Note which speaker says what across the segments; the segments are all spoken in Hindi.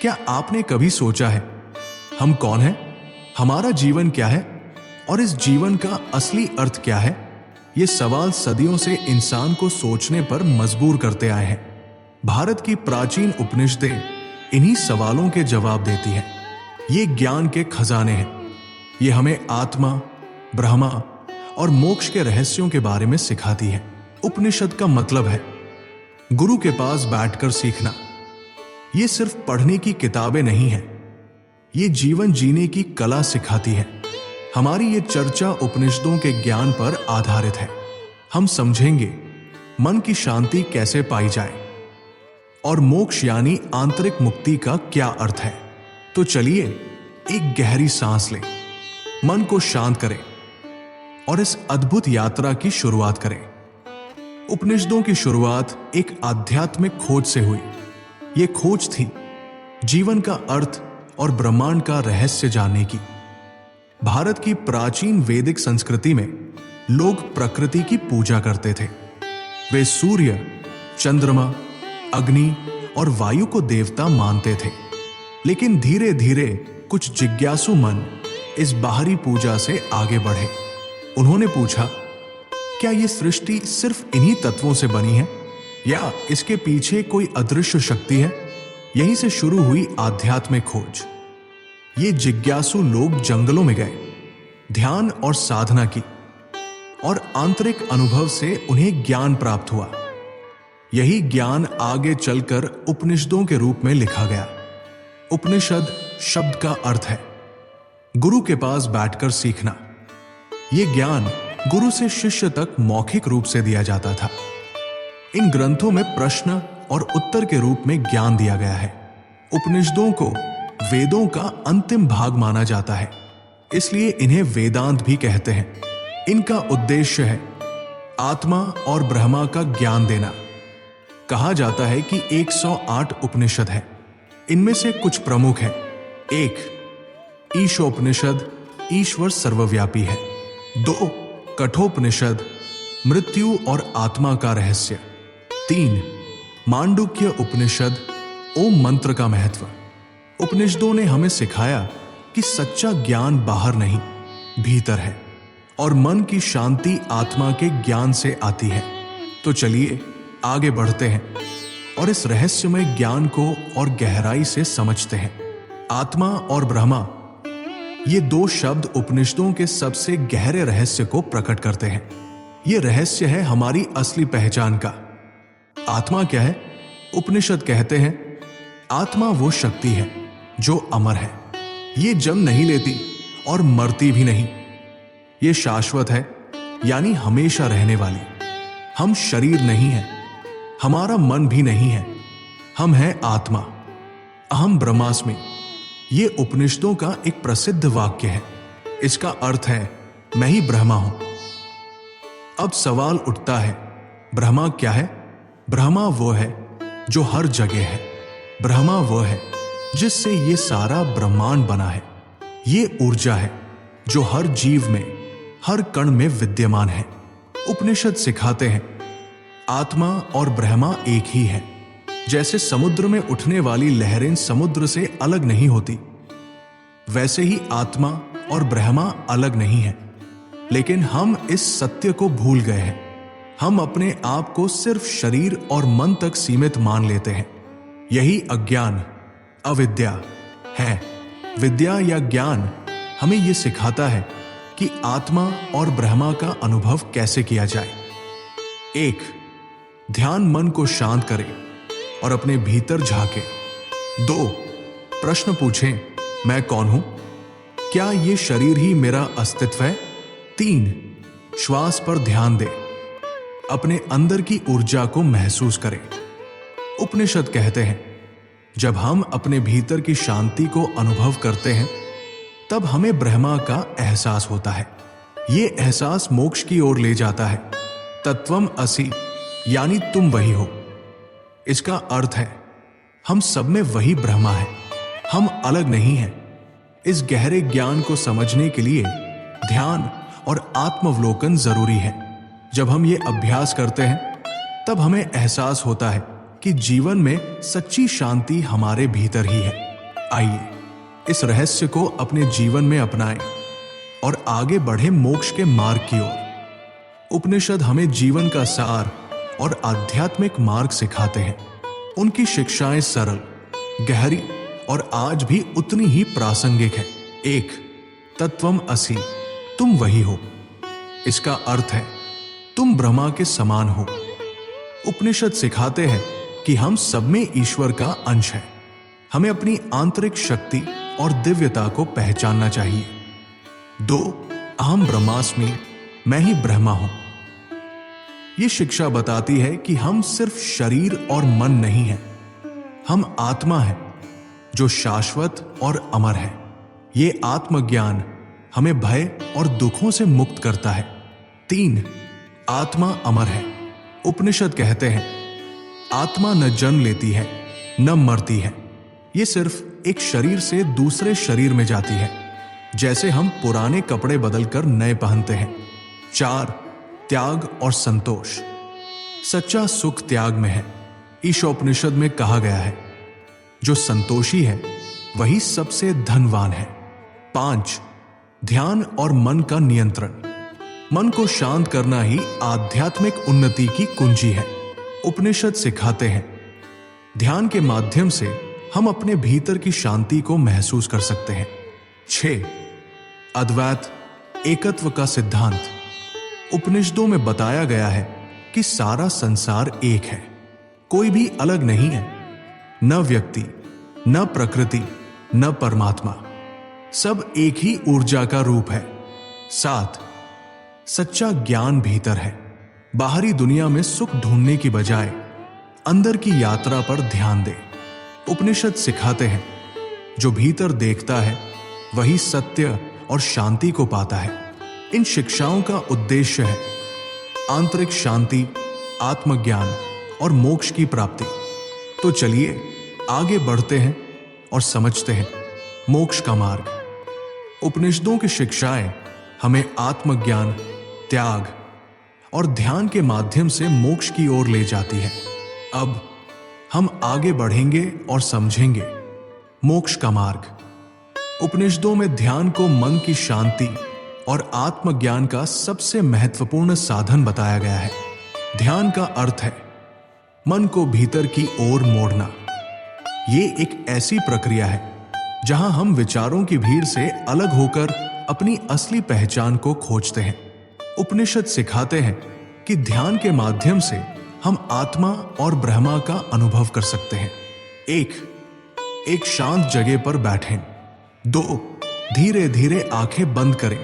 Speaker 1: क्या आपने कभी सोचा है हम कौन हैं, हमारा जीवन क्या है और इस जीवन का असली अर्थ क्या है? ये सवाल सदियों से इंसान को सोचने पर मजबूर करते आए हैं। भारत की प्राचीन उपनिषदें इन्हीं सवालों के जवाब देती हैं। ये ज्ञान के खजाने हैं। ये हमें आत्मा, ब्रह्मा और मोक्ष के रहस्यों के बारे में सिखाती है। उपनिषद का मतलब है गुरु के पास बैठकर सीखना। ये सिर्फ पढ़ने की किताबें नहीं है, ये जीवन जीने की कला सिखाती है। हमारी ये चर्चा उपनिषदों के ज्ञान पर आधारित है। हम समझेंगे मन की शांति कैसे पाई जाए और मोक्ष यानी आंतरिक मुक्ति का क्या अर्थ है। तो चलिए एक गहरी सांस लें, मन को शांत करें और इस अद्भुत यात्रा की शुरुआत करें। उपनिषदों की शुरुआत एक आध्यात्मिक खोज से हुई। ये खोज थी जीवन का अर्थ और ब्रह्मांड का रहस्य जानने की। भारत की प्राचीन वैदिक संस्कृति में लोग प्रकृति की पूजा करते थे। वे सूर्य, चंद्रमा, अग्नि और वायु को देवता मानते थे। लेकिन धीरे धीरे कुछ जिज्ञासु मन इस बाहरी पूजा से आगे बढ़े। उन्होंने पूछा, क्या ये सृष्टि सिर्फ इन्हीं तत्वों से बनी है या इसके पीछे कोई अदृश्य शक्ति है? यहीं से शुरू हुई आध्यात्मिक खोज। ये जिज्ञासु लोग जंगलों में गए, ध्यान और साधना की और आंतरिक अनुभव से उन्हें ज्ञान प्राप्त हुआ। यही ज्ञान आगे चलकर उपनिषदों के रूप में लिखा गया। उपनिषद शब्द का अर्थ है गुरु के पास बैठकर सीखना। यह ज्ञान गुरु से शिष्य तक मौखिक रूप से दिया जाता था। इन ग्रंथों में प्रश्न और उत्तर के रूप में ज्ञान दिया गया है। उपनिषदों को वेदों का अंतिम भाग माना जाता है, इसलिए इन्हें वेदांत भी कहते हैं। इनका उद्देश्य है आत्मा और ब्रह्मा का ज्ञान देना। कहा जाता है कि 108 उपनिषद है। इनमें से कुछ प्रमुख हैं। 1. ईशोपनिषद, ईश्वर सर्वव्यापी है। 2. कठोपनिषद, मृत्यु और आत्मा का रहस्य। 3. मांडुक्य उपनिषद, ओम मंत्र का महत्व। उपनिषदों ने हमें सिखाया कि सच्चा ज्ञान बाहर नहीं, भीतर है और मन की शांति आत्मा के ज्ञान से आती है। तो चलिए आगे बढ़ते हैं और इस रहस्यमय ज्ञान को और गहराई से समझते हैं। आत्मा और ब्रह्मा, ये दो शब्द उपनिषदों के सबसे गहरे रहस्य को प्रकट करते हैं। ये रहस्य है हमारी असली पहचान का। आत्मा क्या है? उपनिषद कहते हैं आत्मा वो शक्ति है जो अमर है। ये जन्म नहीं लेती और मरती भी नहीं। ये शाश्वत है, यानी हमेशा रहने वाली। हम शरीर नहीं है, हमारा मन भी नहीं है। हम हैं आत्मा, अहम ब्रह्मास्मि। ये उपनिषदों का एक प्रसिद्ध वाक्य है। इसका अर्थ है मैं ही ब्रह्मा हूं। अब सवाल उठता है, ब्रह्मा क्या है? ब्रह्मा वो है जो हर जगह है। ब्रह्मा वो है जिससे ये सारा ब्रह्मांड बना है। ये ऊर्जा है जो हर जीव में, हर कण में विद्यमान है। उपनिषद सिखाते हैं आत्मा और ब्रह्मा एक ही है। जैसे समुद्र में उठने वाली लहरें समुद्र से अलग नहीं होती, वैसे ही आत्मा और ब्रह्मा अलग नहीं है। लेकिन हम इस सत्य को भूल गए हैं। हम अपने आप को सिर्फ शरीर और मन तक सीमित मान लेते हैं। यही अज्ञान, अविद्या है। विद्या या ज्ञान हमें यह सिखाता है कि आत्मा और ब्रह्मा का अनुभव कैसे किया जाए। 1. ध्यान मन को शांत करें और अपने भीतर झांके। 2. प्रश्न पूछें, मैं कौन हूं? क्या ये शरीर ही मेरा अस्तित्व है? 3. श्वास पर ध्यान दें, अपने अंदर की ऊर्जा को महसूस करें। उपनिषद कहते हैं जब हम अपने भीतर की शांति को अनुभव करते हैं, तब हमें ब्रह्मा का एहसास होता है। ये एहसास मोक्ष की ओर ले जाता है। तत्वम असि, यानी तुम वही हो। इसका अर्थ है हम सब में वही ब्रह्मा है, हम अलग नहीं हैं। इस गहरे ज्ञान को समझने के लिए ध्यान और आत्मावलोकन जरूरी है। जब हम ये अभ्यास करते हैं, तब हमें एहसास होता है कि जीवन में सच्ची शांति हमारे भीतर ही है। आइए इस रहस्य को अपने जीवन में अपनाएं और आगे बढ़े मोक्ष के मार्ग की ओर। उपनिषद हमें जीवन का सार और आध्यात्मिक मार्ग सिखाते हैं। उनकी शिक्षाएं सरल, गहरी और आज भी उतनी ही प्रासंगिक है। एक, तत्वम असि, तुम वही हो। इसका अर्थ है तुम ब्रह्मा के समान हो। उपनिषद सिखाते हैं कि हम सब में ईश्वर का अंश है। हमें अपनी आंतरिक शक्ति और दिव्यता को पहचानना चाहिए। दो, अहम ब्रह्मास्मि, मैं ही ब्रह्मा हूं। यह शिक्षा बताती है कि हम सिर्फ शरीर और मन नहीं हैं, हम आत्मा हैं जो शाश्वत और अमर है। ये आत्मज्ञान हमें भय और दुखों से मुक्त करता है। तीन, आत्मा अमर है। उपनिषद कहते हैं आत्मा न जन्म लेती है न मरती है, ये सिर्फ एक शरीर से दूसरे शरीर में जाती है, जैसे हम पुराने कपड़े बदलकर नए पहनते हैं। चार, त्याग और संतोष, सच्चा सुख त्याग में है। ईशोपनिषद में कहा गया है जो संतोषी है वही सबसे धनवान है। पांच, ध्यान और मन का नियंत्रण, मन को शांत करना ही आध्यात्मिक उन्नति की कुंजी है। उपनिषद सिखाते हैं ध्यान के माध्यम से हम अपने भीतर की शांति को महसूस कर सकते हैं। 6, अद्वैत एकत्व का सिद्धांत, उपनिषदों में बताया गया है कि सारा संसार एक है, कोई भी अलग नहीं है, न व्यक्ति, न प्रकृति, न परमात्मा, सब एक ही ऊर्जा का रूप है। 7, सच्चा ज्ञान भीतर है। बाहरी दुनिया में सुख ढूंढने की बजाय अंदर की यात्रा पर ध्यान दे। उपनिषद सिखाते हैं जो भीतर देखता है वही सत्य और शांति को पाता है। इन शिक्षाओं का उद्देश्य है आंतरिक शांति, आत्मज्ञान और मोक्ष की प्राप्ति। तो चलिए आगे बढ़ते हैं और समझते हैं मोक्ष का मार्ग। उपनिषदों की शिक्षाएं हमें आत्मज्ञान, त्याग और ध्यान के माध्यम से मोक्ष की ओर ले जाती है। अब हम आगे बढ़ेंगे और समझेंगे मोक्ष का मार्ग। उपनिषदों में ध्यान को मन की शांति और आत्मज्ञान का सबसे महत्वपूर्ण साधन बताया गया है। ध्यान का अर्थ है मन को भीतर की ओर मोड़ना। ये एक ऐसी प्रक्रिया है जहां हम विचारों की भीड़ से अलग होकर अपनी असली पहचान को खोजते हैं। उपनिषद सिखाते हैं कि ध्यान के माध्यम से हम आत्मा और ब्रह्मा का अनुभव कर सकते हैं। एक शांत जगह पर बैठें। 2, धीरे धीरे आंखें बंद करें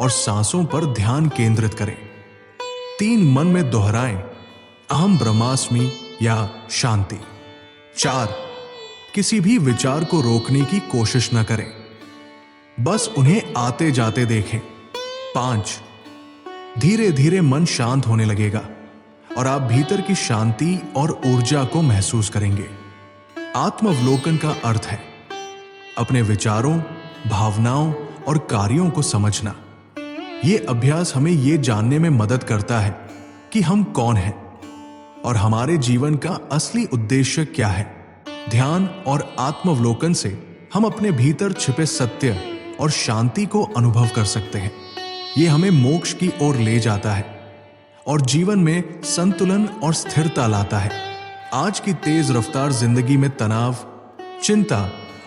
Speaker 1: और सांसों पर ध्यान केंद्रित करें। 3, मन में दोहराएं अहम ब्रह्मास्मि या शांति। 4, किसी भी विचार को रोकने की कोशिश न करें, बस उन्हें आते जाते देखें। 5, धीरे धीरे मन शांत होने लगेगा और आप भीतर की शांति और ऊर्जा को महसूस करेंगे। आत्मावलोकन का अर्थ है अपने विचारों, भावनाओं और कार्यों को समझना। यह अभ्यास हमें यह जानने में मदद करता है कि हम कौन हैं और हमारे जीवन का असली उद्देश्य क्या है। ध्यान और आत्मावलोकन से हम अपने भीतर छिपे सत्य और शांति को अनुभव कर सकते हैं। यह हमें मोक्ष की ओर ले जाता है और जीवन में संतुलन और स्थिरता लाता है। आज की तेज रफ्तार जिंदगी में तनाव, चिंता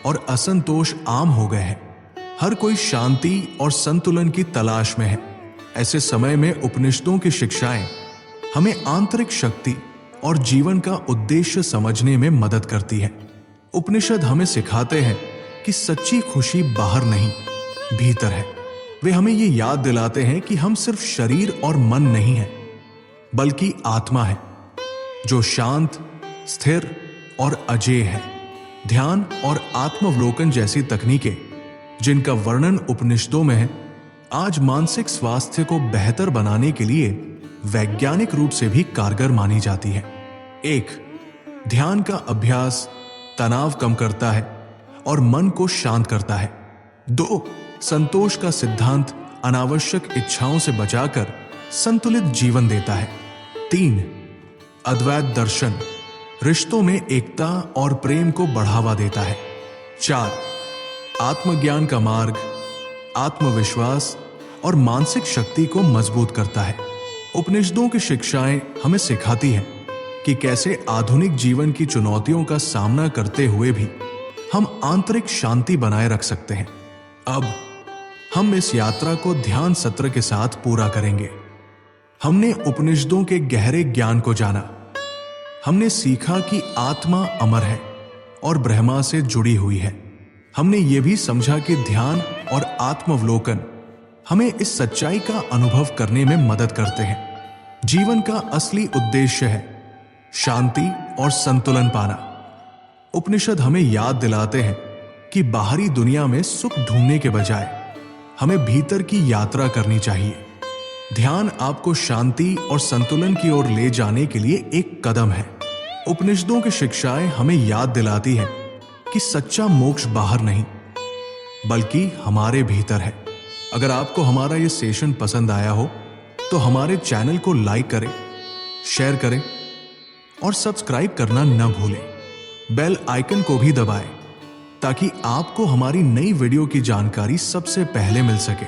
Speaker 1: और असंतोष आम हो गए हैं। हर कोई शांति और संतुलन की तलाश में है। ऐसे समय में उपनिषदों की शिक्षाएं हमें आंतरिक शक्ति और जीवन का उद्देश्य समझने में मदद करती है। उपनिषद हमें सिखाते हैं कि सच्ची खुशी बाहर नहीं, भीतर है। वे हमें ये याद दिलाते हैं कि हम सिर्फ शरीर और मन नहीं हैं, बल्कि आत्मा है जो शांत, स्थिर और अजेय है। ध्यान और आत्मावलोकन जैसी तकनीकें जिनका वर्णन उपनिषदों में है, आज मानसिक स्वास्थ्य को बेहतर बनाने के लिए वैज्ञानिक रूप से भी कारगर मानी जाती है। 1, ध्यान का अभ्यास तनाव कम करता है और मन को शांत करता है। 2, संतोष का सिद्धांत अनावश्यक इच्छाओं से बचाकर संतुलित जीवन देता है। 3, अद्वैत दर्शन रिश्तों में एकता और प्रेम को बढ़ावा देता है। 4. आत्मज्ञान का मार्ग आत्मविश्वास और मानसिक शक्ति को मजबूत करता है। उपनिषदों की शिक्षाएं हमें सिखाती हैं कि कैसे आधुनिक जीवन की चुनौतियों का सामना करते हुए भी हम आंतरिक शांति बनाए रख सकते हैं। अब हम इस यात्रा को ध्यान सत्र के साथ पूरा करेंगे। हमने उपनिषदों के गहरे ज्ञान को जाना। हमने सीखा कि आत्मा अमर है और ब्रह्मा से जुड़ी हुई है। हमने ये भी समझा कि ध्यान और आत्मावलोकन हमें इस सच्चाई का अनुभव करने में मदद करते हैं। जीवन का असली उद्देश्य है शांति और संतुलन पाना। उपनिषद हमें याद दिलाते हैं कि बाहरी दुनिया में सुख ढूंढने के बजाय हमें भीतर की यात्रा करनी चाहिए। ध्यान आपको शांति और संतुलन की ओर ले जाने के लिए एक कदम है। उपनिषदों की शिक्षाएं हमें याद दिलाती हैं कि सच्चा मोक्ष बाहर नहीं बल्कि हमारे भीतर है। अगर आपको हमारा ये सेशन पसंद आया हो तो हमारे चैनल को लाइक करें, शेयर करें और सब्सक्राइब करना न भूलें। बेल आइकन को भी दबाएं ताकि आपको हमारी नई वीडियो की जानकारी सबसे पहले मिल सके।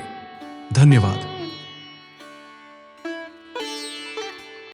Speaker 1: धन्यवाद।